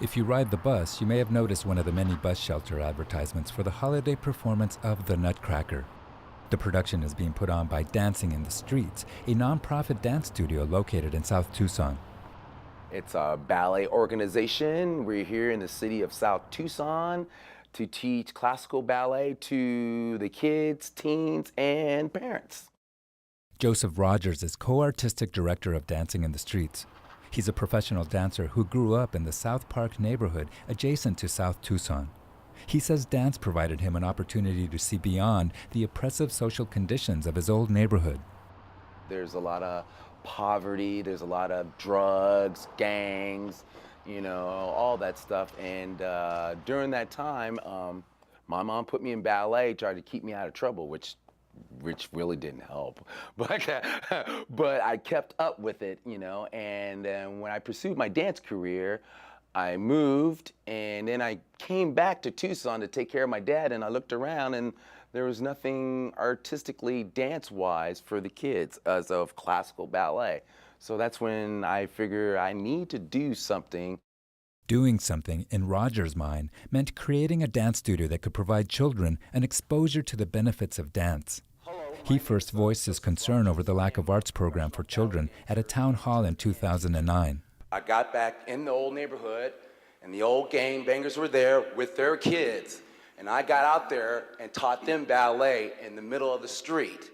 If you ride the bus, you may have noticed one of the many bus shelter advertisements for the holiday performance of The Nutcracker. The production is being put on by Dancing in the Streets, a nonprofit dance studio located in South Tucson. It's a ballet organization. We're here in the city of South Tucson to teach classical ballet to the kids, teens, and parents. Joseph Rogers is co-artistic director of Dancing in the Streets. He's a professional dancer who grew up in the South Park neighborhood adjacent to South Tucson. He says dance provided him an opportunity to see beyond the oppressive social conditions of his old neighborhood. There's a lot of poverty, there's a lot of drugs, gangs, all that stuff. And during that time, my mom put me in ballet, tried to keep me out of trouble, which really didn't help. But I kept up with it, and when I pursued my dance career, I moved, and then I came back to Tucson to take care of my dad, and I looked around, and there was nothing artistically dance-wise for the kids as of classical ballet. So that's when I figured I need to do something. Doing something, in Rogers' mind, meant creating a dance studio that could provide children an exposure to the benefits of dance. He first voiced his concern over the lack of arts program for children at a town hall in 2009. I got back in the old neighborhood, and the old gangbangers were there with their kids, and I got out there and taught them ballet in the middle of the street.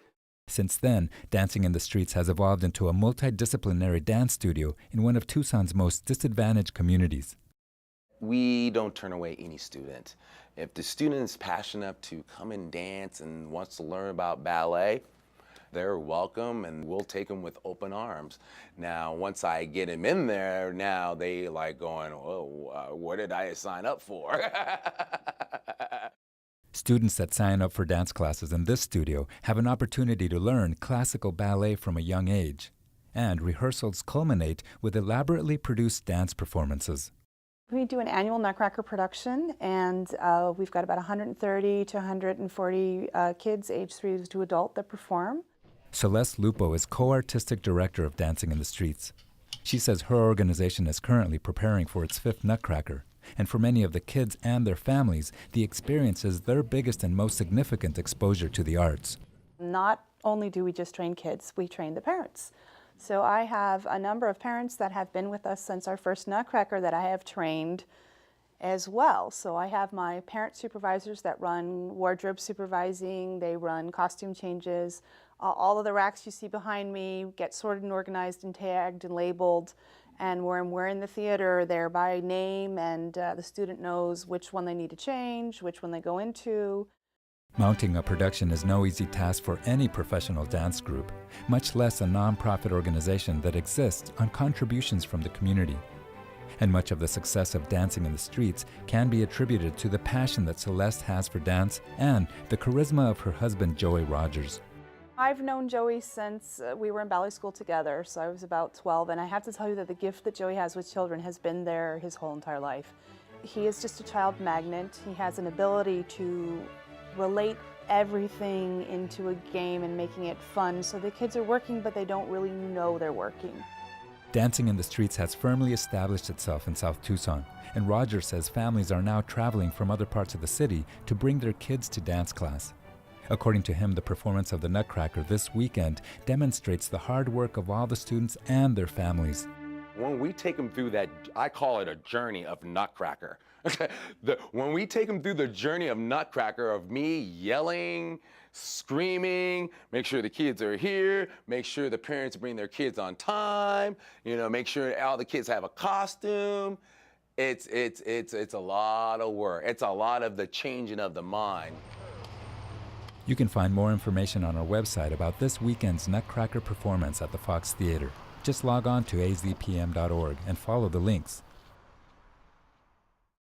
Since then, Dancing in the Streets has evolved into a multidisciplinary dance studio in one of Tucson's most disadvantaged communities. We don't turn away any student. If the student is passionate enough to come and dance and wants to learn about ballet, they're welcome, and we'll take them with open arms. Now, once I get them in there, now they like going, oh, what did I sign up for? Students that sign up for dance classes in this studio have an opportunity to learn classical ballet from a young age, and rehearsals culminate with elaborately produced dance performances. We do an annual Nutcracker production, and we've got about 130 to 140 kids aged 3 to adult that perform. Celeste Lupo is co-artistic director of Dancing in the Streets. She says her organization is currently preparing for its 5th Nutcracker, and for many of the kids and their families, the experience is their biggest and most significant exposure to the arts. Not only do we just train kids, we train the parents. So I have a number of parents that have been with us since our first Nutcracker that I have trained as well. So I have my parent supervisors that run wardrobe supervising, they run costume changes. All of the racks you see behind me get sorted and organized and tagged and labeled. And when we're in the theater, they're by name, and the student knows which one they need to change, which one they go into. Mounting a production is no easy task for any professional dance group, much less a nonprofit organization that exists on contributions from the community. And much of the success of Dancing in the Streets can be attributed to the passion that Celeste has for dance and the charisma of her husband, Joey Rogers. I've known Joey since we were in ballet school together, so I was about 12, and I have to tell you that the gift that Joey has with children has been there his whole entire life. He is just a child magnet. He has an ability to relate everything into a game and making it fun, so the kids are working, but they don't really know they're working. Dancing in the Streets has firmly established itself in South Tucson, and Rogers says families are now traveling from other parts of the city to bring their kids to dance class. According to him, the performance of the Nutcracker this weekend demonstrates the hard work of all the students and their families. When we take them through that, I call it a journey of Nutcracker. When we take them through the journey of Nutcracker, of me yelling, screaming, make sure the kids are here, make sure the parents bring their kids on time, make sure all the kids have a costume. It's a lot of work. It's a lot of the changing of the mind. You can find more information on our website about this weekend's Nutcracker performance at the Fox Theater. Just log on to azpm.org and follow the links.